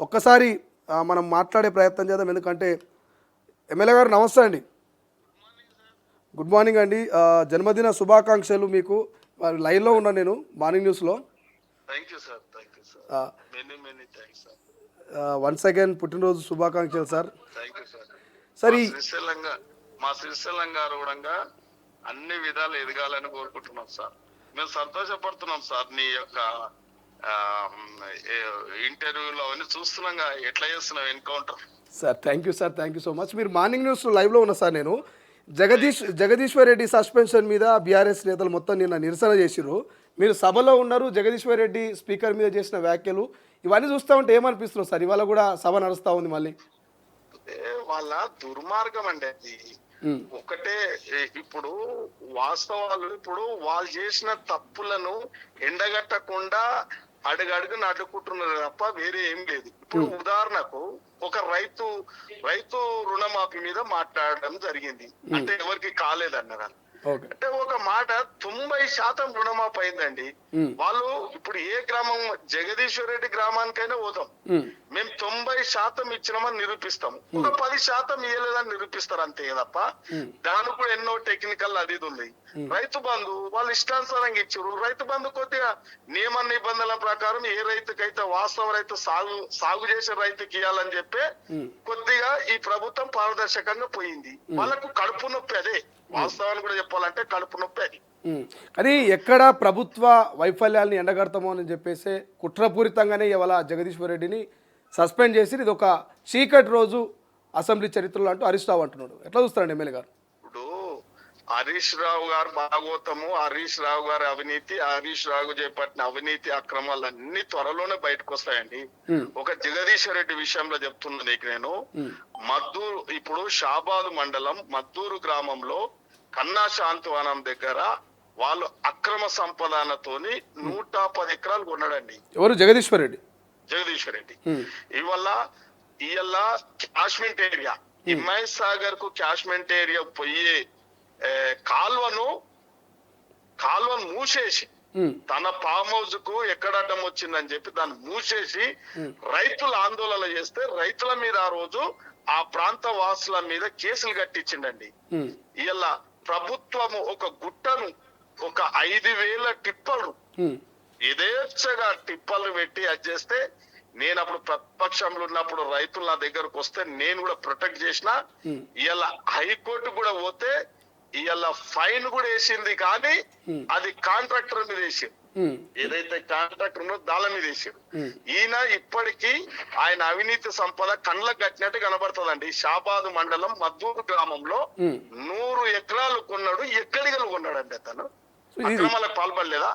ఒక్కసారి మనం మాట్లాడే ప్రయత్నం చేద్దాం. ఎందుకంటే ఎమ్మెల్యే గారు నమస్తే అండి. గుడ్ మార్నింగ్ అండి. జన్మదిన శుభాకాంక్షలు మీకు. లైన్లో ఉన్నా నేను మార్నింగ్ న్యూస్లో. Thank you sir, thank you sir, many thanks sir. Once again పుట్టినరోజు శుభాకాంక్షలు sir. Thank you sir. Sir మా శ్రీశైలం గారు కూడా అన్ని విధాలు ఎదగాలని కోరుకుంటున్నాం సార్. మేము సంతోషపడుతున్నాం సార్. నీ యొక్క ఇంటర్వ్యూలో అవన్నీ చూస్తున్నాగా ఎట్లా చేస్తున్నాం encounter. Sir thank you sir, thank you so much. మీరు మార్నింగ్ న్యూస్ లైవ్లో ఉన్నా సార్. నేను జగదీశ్వర్ రెడ్డి సస్పెన్షన్ మీద బీఆర్ఎస్ నేతలు మొత్తం నిన్న నిరసన చేసిర్రు. మీరు సభలో ఉన్నారు. జగదీశ్వర్ రెడ్డి స్పీకర్ మీద చేసిన వ్యాఖ్యలు ఇవన్నీ చూస్తూ ఉంటే ఏమనిపిస్తున్నారు సార్? ఇవాళ కూడా సభ నడుస్తూ ఉంది మళ్ళీ. వాళ్ళ దుర్మార్గం అండి అది. ఒకటే ఇప్పుడు వాస్తవాలు, ఇప్పుడు వాళ్ళు చేసిన తప్పులను ఎండగట్టకుండా అడుగడుగున అడ్డుకుంటున్నారు తప్ప వేరే ఏం లేదు. ఇప్పుడు ఉదాహరణకు ఒక రైతు రుణమాఫీ మీద మాట్లాడడం జరిగింది. అంటే ఎవరికి కాలేదన్నారు. అంటే ఒక మాట 90% రుణమాఫీ అయిందండి. వాళ్ళు ఇప్పుడు ఏ గ్రామం, జగదీశ్వర్ రెడ్డి గ్రామానికైనా పోదాం, మేము 90% ఇచ్చినామని నిరూపిస్తాం. ఒక 10% ఇవ్వలేదని నిరూపిస్తారు అంతే తప్ప దానికి కూడా ఎన్నో టెక్నికల్ అది ఉంది. రైతు బంధు వాళ్ళు ఇష్టానుసారంగా ఇచ్చారు. రైతు బంధు కొద్దిగా నియమ నిబంధనల ప్రకారం ఏ రైతుకైతే వాస్తవ రైతు సాగు చేసే రైతుకి ఇవ్వాలని చెప్పి కొద్దిగా ఈ ప్రభుత్వం పారదర్శకంగా పోయింది. వాళ్ళకు కడుపు నొప్పి అదే. వాస్తవాన్ని కూడా చెప్పాలంటే కడుపు నొప్పి అది. కానీ ఎక్కడ ప్రభుత్వ వైఫల్యాన్ని ఎండగడతామో అని చెప్పేసి కుట్రపూరితంగానే ఇవాళ జగదీశ్వర్ రెడ్డిని సస్పెండ్ చేసి ఇది ఒక చీకటి రోజు అసెంబ్లీ చరిత్రలో అంటూ హరీష్ రావు అంటున్నాడు. ఎట్లా చూస్తారండి ఎమ్మెల్యే గారు? ఇప్పుడు హరీష్ రావు గారు భాగవతము, హరీష్ రావు గారి అవినీతి, హరీష్ రావు చేపట్టిన అవినీతి అక్రమాలు అన్ని త్వరలోనే బయటకు వస్తాయండి. ఒక జగదీశ్వర్ రెడ్డి విషయంలో చెప్తున్నా నీకు నేను. మద్దూరు, ఇప్పుడు షాబాద్ మండలం మద్దూరు గ్రామంలో కన్నా శాంతివనం దగ్గర వాళ్ళు అక్రమ సంపాదనతోని 110 ఎకరాలు కొన్నాడండి. ఎవరు? జగదీశ్వర్ రెడ్డి. జగదీశ్వర్ రెడ్డి ఇవాళ క్యాష్మెంట్ ఏరియా, హిమాయత్ సాగర్ కు క్యాష్మెంట్ ఏరియా పోయే కాల్వను మూసేసి తన ఫామ్ హౌస్ కు ఎక్కడ అడ్డం వచ్చిందని చెప్పి దాన్ని మూసేసి రైతులు ఆందోళన చేస్తే రైతుల మీద ఆ రోజు ఆ ప్రాంత వాసుల మీద కేసులు కట్టించిండండి. ఇలా ప్రభుత్వము ఒక గుట్టను ఒక 5,000 టిప్పర్లు యథేచ్ఛగా టిప్పర్లు పెట్టి అది చేస్తే, నేను అప్పుడు ప్రతిపక్షంలో ఉన్నప్పుడు రైతులు నా దగ్గరకు వస్తే నేను కూడా ప్రొటెక్ట్ చేసిన. ఇలా హైకోర్టు కూడా పోతే ఇలా ఫైన్ కూడా వేసింది, కానీ అది కాంట్రాక్టర్ మీద వేసింది. ఏదైతే కాంట్రాక్టర్ ఉన్నో దాని మీద వేసాడు. ఈయన ఇప్పటికీ ఆయన అవినీతి సంపద కళ్ళకు కట్టినట్టు కనబడుతుందండి. షాబాద్ మండలం మద్దూరు గ్రామంలో 100 ఎకరాలు కొన్నాడు. ఎక్కడికి కొన్నాడండి అతను? అక్రమాలకు పాల్పడలేదా?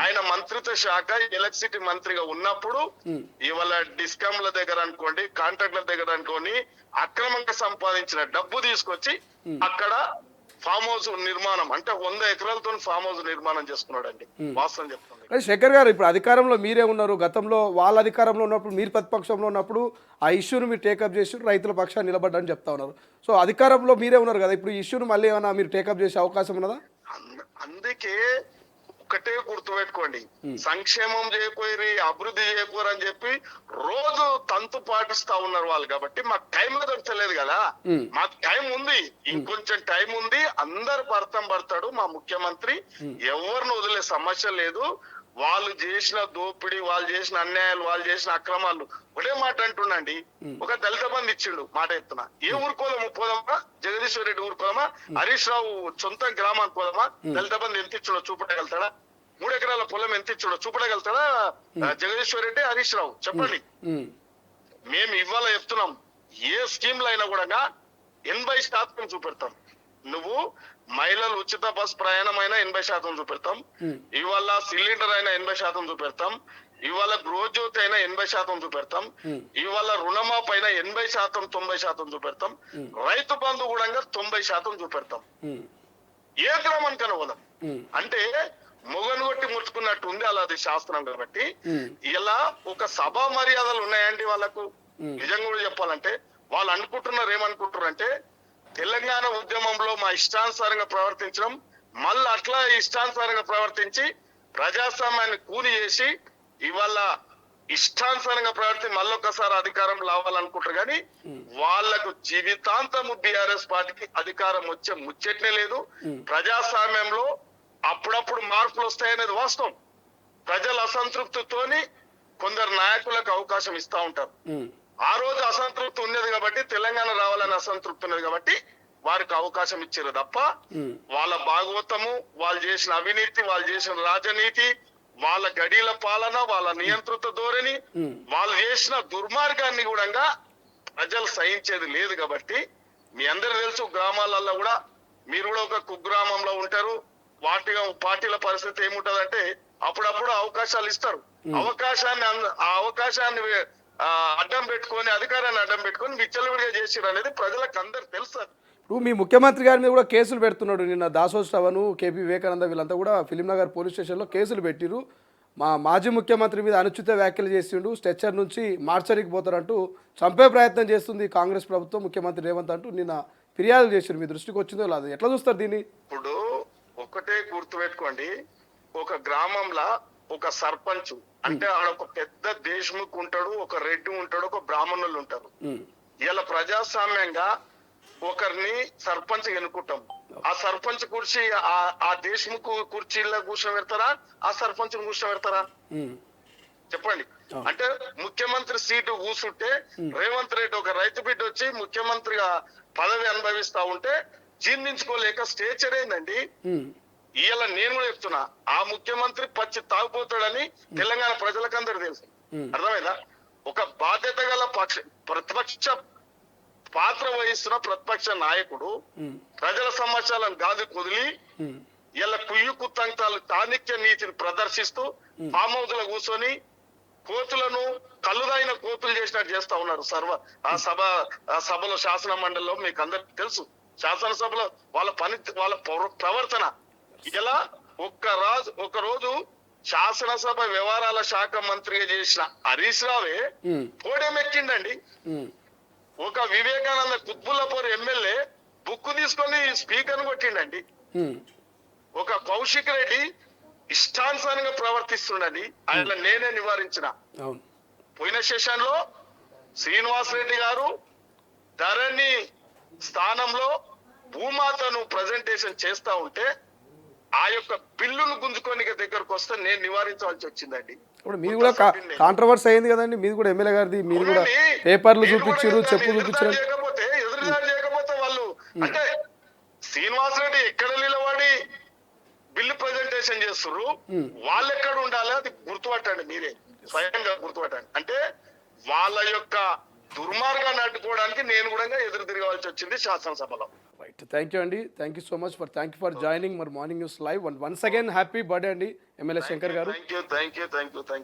ఆయన మంత్రిత్వ శాఖ ఎలక్ట్రిసిటీ మంత్రిగా ఉన్నప్పుడు ఇవాళ డిస్కామ్ల దగ్గర అనుకోండి, కాంట్రాక్టుల దగ్గర అనుకోని అక్రమంగా సంపాదించిన డబ్బు తీసుకొచ్చి అక్కడ ఫామ్ హౌస్ నిర్మాణం, అంటే 100 ఎకరాలతో ఫామ్ హౌస్ నిర్మాణం చేసుకున్నాడు అండి. వాస్తవం చెప్తుంది. శేఖర్ గారు, ఇప్పుడు అధికారంలో మీరే ఉన్నారు. గతంలో వాళ్ళ అధికారంలో ఉన్నప్పుడు, మీరు ప్రతిపక్షంలో ఉన్నప్పుడు ఆ ఇష్యూని మీరు టేకప్ చేసి రైతుల పక్షాన్ని నిలబడ్డని చెప్తా ఉన్నారు. సో అధికారంలో మీరే ఉన్నారు కదా, ఇప్పుడు ఈ ఇష్యూని మళ్ళీ ఏమైనా మీరు టేకప్ చేసే అవకాశం ఉన్నదా? అందుకే ఒకటే గుర్తుపెట్టుకోండి, సంక్షేమం చేయకపోయి అభివృద్ధి చేయకపోరు అని చెప్పి రోజు తంతు పాటిస్తా ఉన్నారు వాళ్ళు. కాబట్టి మాకు టైం దొరకలేదు కదా, మాకు టైం ఉంది, ఇంకొంచెం టైం ఉంది. అందరు పడతాడు మా ముఖ్యమంత్రి. ఎవరిని వదిలే సమస్య లేదు. వాళ్ళు చేసిన దోపిడీ, వాళ్ళు చేసిన అన్యాయాలు, వాళ్ళు చేసిన అక్రమాలు ఒకటే మాట అంటుండండి. ఒక దళిత బంధు ఇచ్చిండు మాట ఎత్తున. ఏ ఊరుకోదాము? పోదామా? జగదీశ్వర్ రెడ్డి ఊరుకోదామా? హరీష్ రావు సొంత గ్రామానికి పోదామా? దళిత బంధు ఎంత ఇచ్చిండో చూపడగలుగుతాడా? 3 ఎకరాల పొలం ఎంత ఇచ్చిండో చూపడగలుగుతాడా జగదీశ్వర్ రెడ్డి, హరీష్ రావు? చెప్పండి. మేము ఇవాళ చెప్తున్నాం, ఏ స్కీమ్లు అయినా కూడా 80% చూపెడతాం. నువ్వు మహిళలు ఉచిత బస్ ప్రయాణం అయినా 80% చూపెడతాం. ఇవాళ సిలిండర్ అయినా 80% చూపెడతాం. ఇవాళ గృహజ్యోతి అయినా 80% చూపెడతాం. ఇవాళ రుణమాఫీ అయినా 80%, 90% చూపెడతాం. రైతు బంధు కూడా 90% చూపెడతాం. ఏ గ్రామానికైనా పోదాం. అంటే మొగను కొట్టి ముడుచుకున్నట్టు ఉంది అలా, అది శాస్త్రం. కాబట్టి ఇలా ఒక సభా మర్యాదలు ఉన్నాయండి వాళ్ళకు. నిజంగా కూడా చెప్పాలంటే వాళ్ళు అనుకుంటున్నారు, ఏమనుకుంటున్నారు అంటే తెలంగాణ ఉద్యమంలో మా ఇష్టానుసారంగా ప్రవర్తించడం, మళ్ళీ అట్లా ఇష్టానుసారంగా ప్రవర్తించి ప్రజాస్వామ్యాన్ని కూని చేసి ఇవాళ ఇష్టానుసారంగా ప్రవర్తి మళ్ళొకసారి అధికారం రావాలనుకుంటారు కానీ వాళ్లకు జీవితాంతము బీఆర్ఎస్ పార్టీకి అధికారం వచ్చే ముచ్చట్నే లేదు. ప్రజాస్వామ్యంలో అప్పుడప్పుడు మార్పులు వస్తాయనేది వాస్తవం. ప్రజల అసంతృప్తితోని కొందరు నాయకులకు అవకాశం ఇస్తా ఉంటారు. ఆ రోజు అసంతృప్తి ఉన్నది కాబట్టి, తెలంగాణ రావాలని అసంతృప్తి ఉన్నది కాబట్టి వారికి అవకాశం ఇచ్చారు తప్ప వాళ్ళ భాగవతము, వాళ్ళు చేసిన అవినీతి, వాళ్ళు చేసిన రాజనీతి, వాళ్ళ గడీల పాలన, వాళ్ళ నియంత్రిత ధోరణి, వాళ్ళు చేసిన దుర్మార్గాన్ని కూడా ప్రజలు సహించేది లేదు. కాబట్టి మీ అందరు తెలుసు, గ్రామాలలో కూడా మీరు కూడా ఒక కుగ్రామంలో ఉంటారు. పార్టీల పరిస్థితి ఏముంటదంటే అప్పుడప్పుడు అవకాశాలు ఇస్తారు. ఆ అవకాశాన్ని అడ్డం పెట్టుకొని, అధికారాన్ని అడ్డం పెట్టుకొని విచ్చలవిడిగా చేసిరు అనేది ప్రజలకు అందరు తెలుసు. ఇప్పుడు మీ ముఖ్యమంత్రి గారి మీద కూడా కేసులు పెడుతున్నాడు. నిన్న దాసోజ్ శ్రవణ్, కేపీ వివేకానంద వీళ్ళంతా కూడా ఫిలింనగర్ పోలీస్ స్టేషన్లో కేసులు పెట్టిరు. మాజీ ముఖ్యమంత్రి మీద అనుచిత వ్యాఖ్యలు చేసిండు, స్ట్రెచ్చర్ నుంచి మార్చరికి పోతారంటూ చంపే ప్రయత్నం చేస్తుంది కాంగ్రెస్ ప్రభుత్వం, ముఖ్యమంత్రి రేవంత్ అంటూ నిన్న ఫిర్యాదులు చేసిరు. మీ దృష్టికి వచ్చిందో లేదు, ఎట్లా చూస్తారు దీన్ని? ఇప్పుడు ఒకటే గుర్తుపెట్టుకోండి, ఒక గ్రామంలో ఒక సర్పంచ్ అంటే ఆడ ఒక పెద్ద దేశముఖ్ ఉంటాడు, ఒక రెడ్డి ఉంటాడు, ఒక బ్రాహ్మణులు ఉంటారు. ఇలా ప్రజాస్వామ్యంగా ఒకరిని సర్పంచ్ ఎన్నుకుంటాం. ఆ సర్పంచ్ కుర్చీ ఆ దేశముఖ్ కుర్చీలో కూర్చోబెడతారా, ఆ సర్పంచ్ కూర్చోబెడతారా చెప్పండి? అంటే ముఖ్యమంత్రి సీటు కూర్చుంటే రేవంత్ రెడ్డి ఒక రైతు బిడ్డ వచ్చి ముఖ్యమంత్రిగా పదవి అనుభవిస్తా ఉంటే జీర్ణించుకోలేక స్టేచర్ ఏందండి. ఇవాళ నేను కూడా చెప్తున్నా, ఆ ముఖ్యమంత్రి పచ్చి తాగుపోతాడని తెలంగాణ ప్రజలకందరూ తెలుసు. అర్థమైందా? ఒక బాధ్యత గల ప్రతిపక్ష పాత్ర వహిస్తున్న ప్రతిపక్ష నాయకుడు ప్రజల సమస్యలను గాలి కుదిలి ఇలా కుయ్యి కుత్తంతాలు తానిక్య నీతిని ప్రదర్శిస్తూ ఫామ్ హౌస్ లో కూర్చొని కోతులను కళ్ళుదైన కోతులు చేసినట్టు చేస్తా ఉన్నారు. ఆ సభలో శాసన మండలిలో మీకు అందరికి తెలుసు. శాసనసభలో వాళ్ళ ప్రవర్తన ఇలా ఒక రోజు శాసనసభ వ్యవహారాల శాఖ మంత్రిగా చేసిన హరీష్ రావే పోడియం ఎక్కిండండి. ఒక వివేకానంద కుత్బుల్లాపూర్ ఎమ్మెల్యే బుక్ తీసుకొని స్పీకర్ కొట్టిండండి. ఒక కౌశిక్ రెడ్డి ఇష్టానుసారంగా ప్రవర్తిస్తుండీ ఆయన నేనే నివారించిన. పోయిన సెషన్ లో శ్రీనివాస్ రెడ్డి గారు ధరణి స్థానంలో భూమాతను ప్రజెంటేషన్ చేస్తా ఉంటే ఆ యొక్క బిల్లును గుంజుకొని దగ్గరకు వస్తే నేను నివారించవలసి వచ్చిందండి. ఇప్పుడు మీరు కూడా కాంట్రవర్సీ అయింది కదండి, మీరు కూడా ఎమ్మెల్యే గారిది, మీరు కూడా పేపర్లు చూపించారు, చెప్పు చూపించారు. ఎదురుదాడి చేయకపోతే వాళ్ళు అంటే శ్రీనివాస్ రెడ్డి ఎక్కడ నిలబడి బిల్లు ప్రజెంటేషన్ చేస్తున్నారు, వాళ్ళు ఎక్కడ ఉండాలి అది గుర్తుపట్టండి, మీరే స్వయంగా గుర్తుపట్టండి. అంటే వాళ్ళ యొక్క దుర్మార్గాన్ని అడ్డుకోవడానికి నేను కూడా ఎదురు తిరగవలసి వచ్చింది శాసనసభలో. రైట్, థ్యాంక్ యూ అండి, thank you so much thank you for joining our morning news live. Once again happy birthday అండి MLA Shankar garu. Thank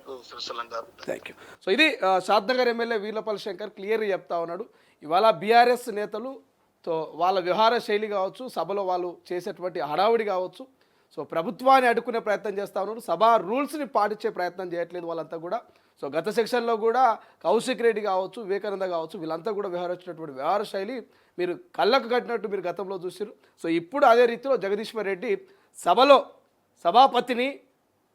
you Srisailam గారు. Thank you. సో ఇది షాద్నగర్ ఎమ్మెల్యే వీర్లపల్లి శంకర్ క్లియర్గా చెప్తా ఉన్నాడు. ఇవాళ బీఆర్ఎస్ నేతలుతో వాళ్ళ వ్యవహార శైలి కావచ్చు, సభలో వాళ్ళు చేసేటువంటి హడావుడి కావచ్చు, సో ప్రభుత్వాన్ని అడ్డుకునే ప్రయత్నం చేస్తూ ఉన్నారు, సభా రూల్స్ని పాటించే ప్రయత్నం చేయట్లేదు వాళ్ళంతా కూడా. సో గత సెక్షన్లో కూడా కౌశిక్ రెడ్డి కావచ్చు, వివేకానంద కావచ్చు, వీళ్ళంతా కూడా వ్యవహరించినటువంటి వ్యవహార శైలి మీరు కళ్ళకు కట్టినట్టు మీరు గతంలో చూసారు. సో ఇప్పుడు అదే రీతిలో జగదీశ్వర్ రెడ్డి సభలో సభాపతిని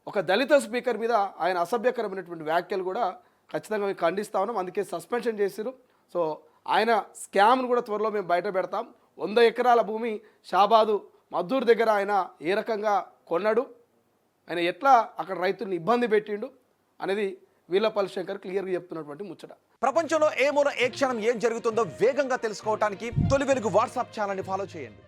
ఒక దళిత స్పీకర్ మీద ఆయన అసభ్యకరమైనటువంటి వ్యాఖ్యలు కూడా ఖచ్చితంగా మేము ఖండిస్తా ఉన్నాం, అందుకే సస్పెన్షన్ చేసిరు. సో ఆయన స్కామ్ను కూడా త్వరలో మేము బయట పెడతాం. 100 ఎకరాల భూమి షాబాదు మద్దూరు దగ్గర ఆయన ఏ రకంగా కొన్నాడు, ఆయన ఎట్లా అక్కడ రైతుల్ని ఇబ్బంది పెట్టిండు అనేది వీర్లపల్లి శంకర్ క్లియర్గా చెప్తున్నటువంటి ముచ్చట. ప్రపంచంలో ఏ మూల ఏ క్షణం ఏం జరుగుతుందో వేగంగా తెలుసుకోవడానికి తొలి వెలుగు వాట్సాప్ ఛానల్ని ఫాలో చేయండి.